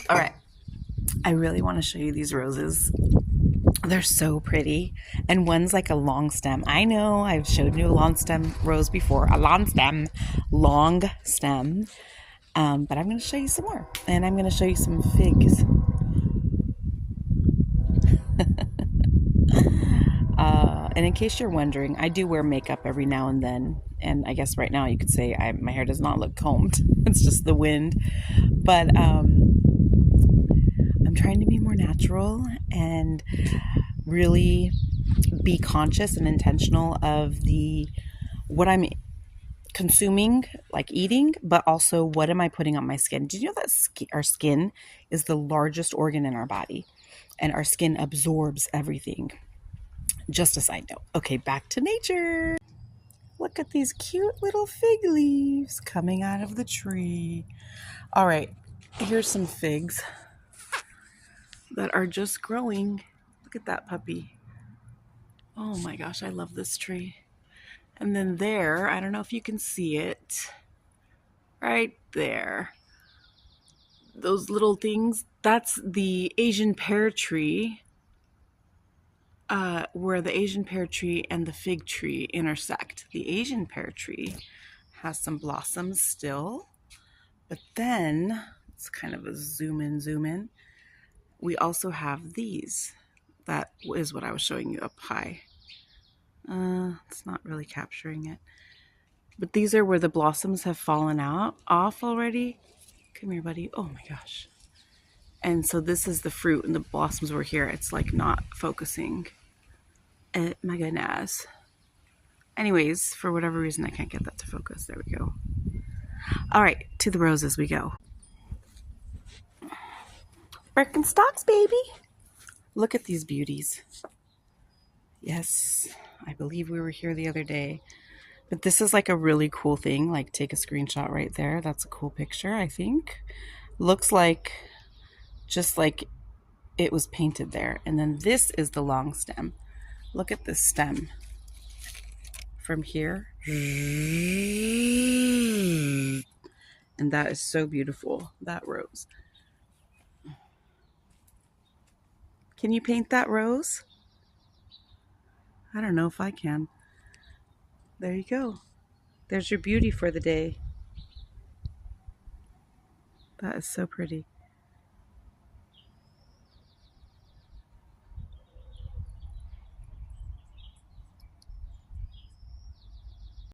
All right, I really want to show you these roses. They're so pretty. And one's like a long stem. I know I've showed you a long stem rose before. A long stem. But I'm going to show you some more. And I'm going to show you some figs. And in case you're wondering, I do wear makeup every now and then. And I guess right now you could say my hair does not look combed. It's just the wind. But I'm trying to be more natural and really be conscious and intentional of what I'm consuming, like eating, but also what am I putting on my skin. Did you know that our skin is the largest organ in our body, and our skin absorbs everything? Just a side note. Okay, back to nature. Look at these cute little fig leaves coming out of the tree. All right, here's some figs that are just growing. Look at that puppy. Oh my gosh, I love this tree. And then there, I don't know if you can see it, right there. Those little things, that's the Asian pear tree, where the Asian pear tree and the fig tree intersect. The Asian pear tree has some blossoms still, but then it's kind of a zoom in. We also have these. That is what I was showing you up high. It's not really capturing it. But these are where the blossoms have fallen off already. Come here, buddy. Oh my gosh. And so this is the fruit and the blossoms were here. It's like not focusing. My goodness. Anyways, for whatever reason, I can't get that to focus. There we go. All right, to the roses we go. Birkenstocks, baby. Look at these beauties. Yes, I believe we were here the other day. But this is like a really cool thing. Like, take a screenshot right there. That's a cool picture, I think. Looks like just like it was painted there. And then this is the long stem. Look at this stem from here. And that is so beautiful, that rose. Can you paint that rose? I don't know if I can. There you go. There's your beauty for the day. That is so pretty.